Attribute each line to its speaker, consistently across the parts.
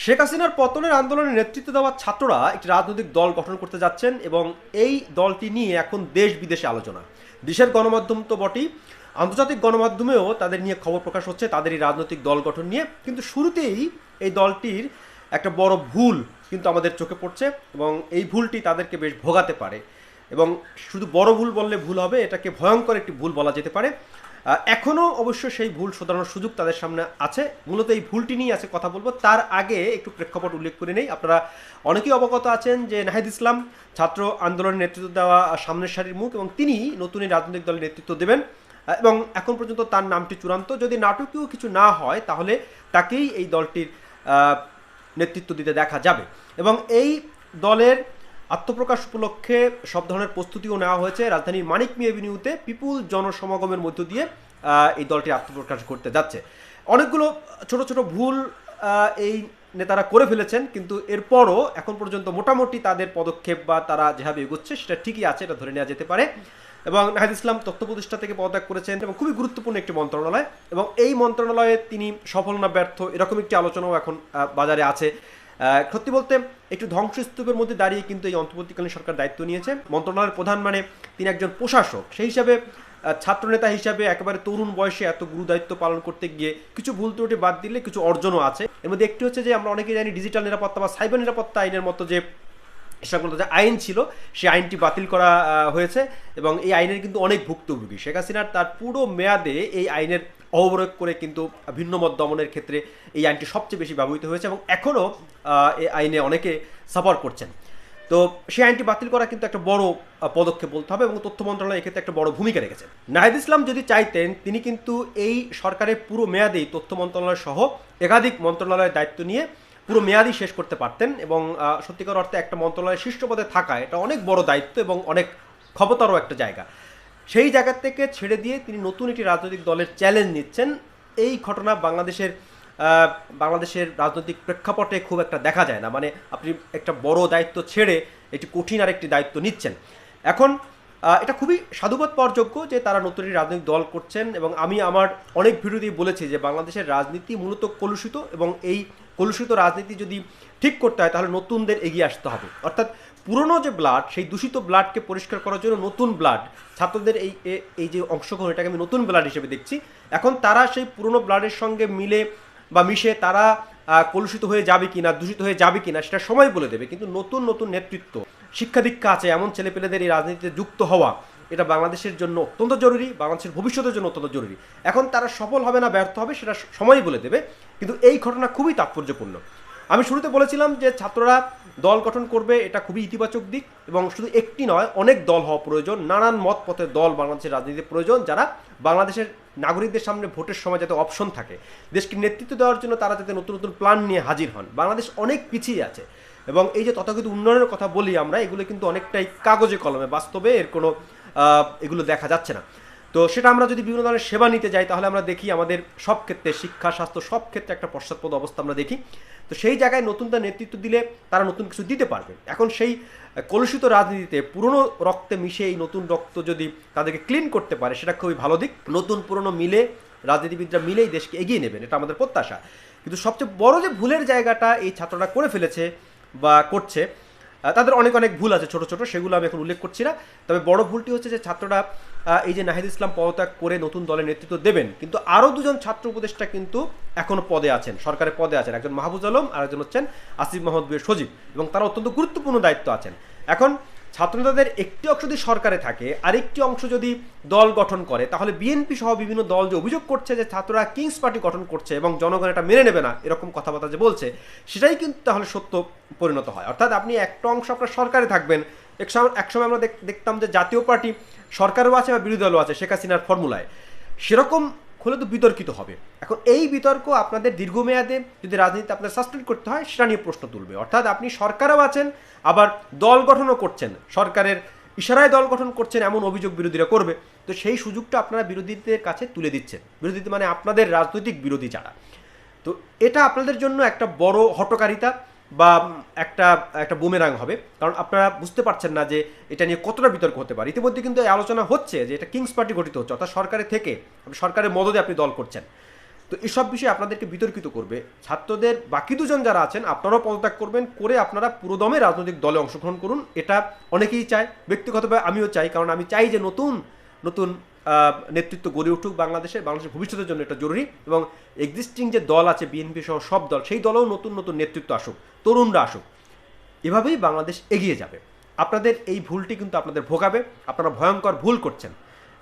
Speaker 1: শেখ হাসিনার পতনের আন্দোলনে নেতৃত্ব দেওয়া ছাত্ররা একটি রাজনৈতিক দল গঠন করতে যাচ্ছেন এবং এই দলটি নিয়ে এখন দেশ বিদেশে আলোচনা। দেশের গণমাধ্যম তো বটেই, আন্তর্জাতিক গণমাধ্যমেও তাদের নিয়ে খবর প্রকাশ হচ্ছে তাদের এই রাজনৈতিক দল গঠন নিয়ে। কিন্তু শুরুতেই এই দলটির একটা বড় ভুল কিন্তু আমাদের চোখে পড়ছে এবং এই ভুলটি তাদেরকে বেশ ভোগাতে পারে। এবং শুধু বড় ভুল বললে ভুল হবে, এটাকে ভয়ঙ্কর একটি ভুল বলা যেতে পারে। এখনও অবশ্য সেই ভুল শোধরানোর সুযোগ তাদের সামনে আছে। মূলত এই ভুলটি নিয়ে আছে কথা বলবো, তার আগে একটু প্রেক্ষাপট উল্লেখ করে নেই। আপনারা অনেকেই অবগত আছেন যে নাহিদ ইসলাম ছাত্র আন্দোলনের নেতৃত্ব দেওয়া সামনের সারির মুখ এবং তিনি নতুন এই রাজনৈতিক দলের নেতৃত্ব দেবেন এবং এখন পর্যন্ত তার নামটি চূড়ান্ত। যদি নাটকীয় কিছু না হয় তাহলে তাকেই এই দলটির নেতৃত্ব দিতে দেখা যাবে এবং এই দলের আত্মপ্রকাশ উপলক্ষে সব ধরনের প্রস্তুতিও নেওয়া হয়েছে। রাজধানীর মানিক মিয়া এভিনিউতে বিপুল জনসমাগমের মধ্য দিয়ে এই দলটি আত্মপ্রকাশ করতে যাচ্ছে। অনেকগুলো ছোট ছোট ভুল এই নেতারা করে ফেলেছেন, কিন্তু এরপরও এখন পর্যন্ত মোটামুটি তাদের পদক্ষেপ বা তারা যেভাবে এগোচ্ছে সেটা ঠিকই আছে, এটা ধরে নেওয়া যেতে পারে। এবং নাহিদ ইসলাম তথ্য প্রতিষ্ঠা থেকে পদত্যাগ করেছেন এবং খুবই গুরুত্বপূর্ণ একটি মন্ত্রণালয়, এবং এই মন্ত্রণালয়ে তিনি সফল না ব্যর্থ এরকম একটি আলোচনাও এখন বাজারে আছে। সত্যি বলতে একটু ধ্বংসস্তূপের মধ্যে দাঁড়িয়ে কিন্তু এই অন্তর্বর্তীকালীন সরকার দায়িত্ব নিয়েছে। মন্ত্রণালয়ের প্রধান মানে তিনি একজন প্রশাসক, সেই হিসাবে ছাত্রনেতা হিসাবে একেবারে তরুণ বয়সে এত গুরু দায়িত্ব পালন করতে গিয়ে কিছু ভুল ত্রুটি বাদ দিলে কিছু অর্জনও আছে। এর মধ্যে একটি হচ্ছে যে আমরা অনেকেই জানি ডিজিটাল নিরাপত্তা বা সাইবার নিরাপত্তা আইনের মতো যে সংক্রান্ত যে আইন ছিল সেই আইনটি বাতিল করা হয়েছে এবং এই আইনের কিন্তু অনেক ভুক্তভোগী। শেখ হাসিনার তার পুরো মেয়াদে এই আইনের অবরোধ করে কিন্তু ভিন্নমত দমনের ক্ষেত্রে এই আইনটি সবচেয়ে বেশি ব্যবহৃত হয়েছে এবং এখনও এই আইনে অনেকে সাফার করছেন। তো সেই আইনটি বাতিল করা কিন্তু একটা বড় পদক্ষেপ বলতে হবে এবং তথ্য মন্ত্রণালয় এক্ষেত্রে একটা বড় ভূমিকা রেখেছে। নাহিদ ইসলাম যদি চাইতেন তিনি কিন্তু এই সরকারের পুরো মেয়াদেই তথ্য মন্ত্রণালয় সহ একাধিক মন্ত্রণালয়ের দায়িত্ব নিয়ে পুরো মেয়াদই শেষ করতে পারতেন এবং সত্যিকার অর্থে একটা মন্ত্রণালয়ের শীর্ষ পদে থাকা এটা অনেক বড় দায়িত্ব এবং অনেক ক্ষমতারও একটা জায়গা। সেই জায়গা থেকে ছেড়ে দিয়ে তিনি নতুন একটি রাজনৈতিক দলের চ্যালেঞ্জ নিচ্ছেন। এই ঘটনা বাংলাদেশের রাজনৈতিক প্রেক্ষাপটে খুব একটা দেখা যায় না। মানে আপনি একটা বড় দায়িত্ব ছেড়ে একটি কঠিন আর একটি দায়িত্ব নিচ্ছেন। এখন এটা খুবই সাধুবাদ পাওয়ার যোগ্য যে তারা নতুন একটি রাজনৈতিক দল করছেন এবং আমি আমার অনেক ভিডিওতেই বলেছি যে বাংলাদেশের রাজনীতি মূলত কলুষিত এবং এই কলুষিত রাজনীতি যদি ঠিক করতে হয় তাহলে নতুনদের এগিয়ে আসতে হবে। অর্থাৎ পুরনো যে ব্লাড, সেই দূষিত ব্লাডকে পরিষ্কার করার জন্য নতুন ব্লাড, ছাত্রদের এই যে অংশগ্রহণ এটাকে আমি নতুন ব্লাড হিসেবে দেখছি। এখন তারা সেই পুরনো ব্লাডের সঙ্গে মিলে বা মিশে তারা কলুষিত হয়ে যাবে কিনা, দূষিত হয়ে যাবে কিনা সেটা সময় বলে দেবে। কিন্তু নতুন নতুন নেতৃত্ব, শিক্ষা দীক্ষা আছে এমন ছেলেপেলেদের এই রাজনীতিতে যুক্ত হওয়া এটা বাংলাদেশের জন্য অত্যন্ত জরুরি, বাংলাদেশের ভবিষ্যতের জন্য অত্যন্ত জরুরি। এখন তারা সফল হবে না ব্যর্থ হবে সেটা সময়ই বলে দেবে, কিন্তু এই ঘটনা খুবই তাৎপর্যপূর্ণ। আমি শুরুতে বলেছিলাম যে ছাত্ররা দল গঠন করবে, এটা খুবই ইতিবাচক দিক এবং শুধু একটি নয় অনেক দল হওয়া প্রয়োজন, নানান মত পথের দল বাংলাদেশের রাজনীতিতে প্রয়োজন, যারা বাংলাদেশের নাগরিকদের সামনে ভোটের সময় যাতে অপশন থাকে, দেশকে নেতৃত্ব দেওয়ার জন্য তারা যাতে নতুন নতুন প্ল্যান নিয়ে হাজির হন। বাংলাদেশ অনেক পিছিয়ে আছে এবং এই যে তথাকথিত উন্নয়নের কথা বলি আমরা, এগুলো কিন্তু অনেকটাই কাগজে কলমে, বাস্তবে এর কোনো এগুলো দেখা যাচ্ছে না। তো সেটা আমরা যদি বিভিন্ন ধরনের সেবা নিতে যাই তাহলে আমরা দেখি আমাদের সব ক্ষেত্রে, শিক্ষা স্বাস্থ্য সব ক্ষেত্রে একটা পশ্চাৎপদ অবস্থা আমরা দেখি। তো সেই জায়গায় নতুনদের নেতৃত্ব দিলে তারা নতুন কিছু দিতে পারবে। এখন সেই কলুষিত রাজনীতিতে পুরনো রক্তে মিশে এই নতুন রক্ত যদি তাদেরকে ক্লিন করতে পারে সেটা খুবই ভালো দিক। নতুন পুরনো মিলে রাজনীতিবিদরা মিলেই দেশকে এগিয়ে নেবেন, এটা আমাদের প্রত্যাশা। কিন্তু সবচেয়ে বড় যে ভুলের জায়গাটা এই ছাত্ররা করে ফেলেছে বা করছে, তাদের অনেক অনেক ভুল আছে ছোট ছোট, সেগুলো আমি এখন উল্লেখ করছি না। তবে বড় ভুলটি হচ্ছে যে ছাত্ররা এই যে নাহিদ ইসলাম পদত্যাগ করে নতুন দলের নেতৃত্ব দেবেন, কিন্তু আরও দুজন ছাত্র উপদেষ্টা কিন্তু এখনও পদে আছেন, সরকারের পদে আছেন। একজন মাহফুজ আলম আর একজন হচ্ছেন আসিফ মাহমুদ সজীব, এবং তারা অত্যন্ত গুরুত্বপূর্ণ দায়িত্ব আছেন। এখন ছাত্রনেতাদের একটি অংশ যদি সরকারে থাকে, আরেকটি অংশ যদি দল গঠন করে, তাহলে বিএনপি সহ বিভিন্ন দল যে অভিযোগ করছে যে ছাত্ররা কিংস পার্টি গঠন করছে এবং জনগণ এটা মেনে নেবে না এরকম কথাবার্তা যে বলছে, সেটাই কিন্তু তাহলে সত্য পরিণত হয়। অর্থাৎ আপনি একটা অংশ আপনার সরকারে থাকবেন, একসময় আমরা দেখতাম যে জাতীয় পার্টি সরকারও আছে বা বিরোধী দলও আছে শেখ হাসিনার ফর্মুলায়, সেরকম হলে তো বিতর্কিত হবে। এখন এই বিতর্ক আপনাদের দীর্ঘমেয়াদে যদি রাজনীতি আপনার সাসপেন্ড করতে হয় সেটা নিয়ে প্রশ্ন তুলবে। অর্থাৎ আপনি সরকারও আছেন আবার দল গঠনও করছেন, সরকারের ইশারায় দল গঠন করছেন এমন অভিযোগ বিরোধীরা করবে। তো সেই সুযোগটা আপনারা বিরোধীদের কাছে তুলে দিচ্ছেন, বিরোধী মানে আপনাদের রাজনৈতিক বিরোধী যারা। তো এটা আপনাদের জন্য একটা বড় হটকারিতা বা একটা একটা বুমেরাং হবে, কারণ আপনারা বুঝতে পারছেন না যে এটা নিয়ে কতটা বিতর্ক হতে পারে। ইতিমধ্যে কিন্তু এই আলোচনা হচ্ছে যে এটা কিংস পার্টি গঠিত হচ্ছে, অর্থাৎ সরকারের থেকে সরকারের মদদে আপনি দল করছেন। তো এসব বিষয়ে আপনাদেরকে বিতর্কিত করবে। ছাত্রদের বাকি দুজন যারা আছেন আপনারাও পদত্যাগ করবেন, করে আপনারা পুরোদমে রাজনৈতিক দলে অংশগ্রহণ করুন। এটা অনেকেই চায়, ব্যক্তিগতভাবে আমিও চাই, কারণ আমি চাই যে নতুন নতুন নেতৃত্ব গড়ে উঠুক বাংলাদেশের ভবিষ্যতের জন্য এটা জরুরি। এবং এক্সিস্টিং যে দল আছে বিএনপি সহ সব দল, সেই দলেও নতুন নতুন নেতৃত্ব আসুক, তরুণরা আসুক, এভাবেই বাংলাদেশ এগিয়ে যাবে। আপনাদের এই ভুলটি কিন্তু আপনাদের ভোগাবে, আপনারা ভয়ঙ্কর ভুল করছেন।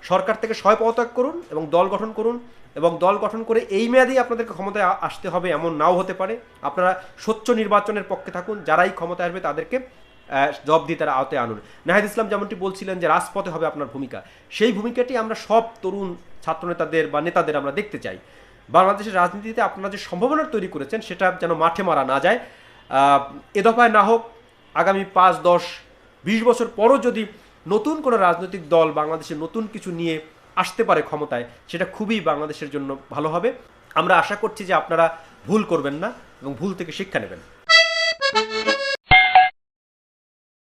Speaker 1: সরকার থেকে সবাই পদত্যাগ করুন এবং দল গঠন করুন, এবং দল গঠন করে এই মেয়াদেই আপনাদেরকে ক্ষমতায় আসতে হবে এমন নাও হতে পারে। আপনারা স্বচ্ছ নির্বাচনের পক্ষে থাকুন, যারাই ক্ষমতায় আসবে তাদেরকে জবাবদিহিতার আওতায় আনুন। নাহিদ ইসলাম যেমনটি বলছিলেন যে রাজপথে হবে আপনার ভূমিকা, সেই ভূমিকাটি আমরা সব তরুণ ছাত্রনেতাদের বা নেতাদের আমরা দেখতে চাই। বাংলাদেশের রাজনীতিতে আপনারা যে সম্ভাবনা তৈরি করেছেন সেটা যেন মাঠে মারা না যায়। এ দফায় না হোক, আগামী 5, 10, 20 বছর পরও যদি নতুন কোনো রাজনৈতিক দল বাংলাদেশে নতুন কিছু নিয়ে আসতে পারে ক্ষমতায়, সেটা খুবই বাংলাদেশের জন্য ভালো হবে। আমরা আশা করছি যে আপনারা ভুল করবেন না এবং ভুল থেকে শিক্ষা নেবেন।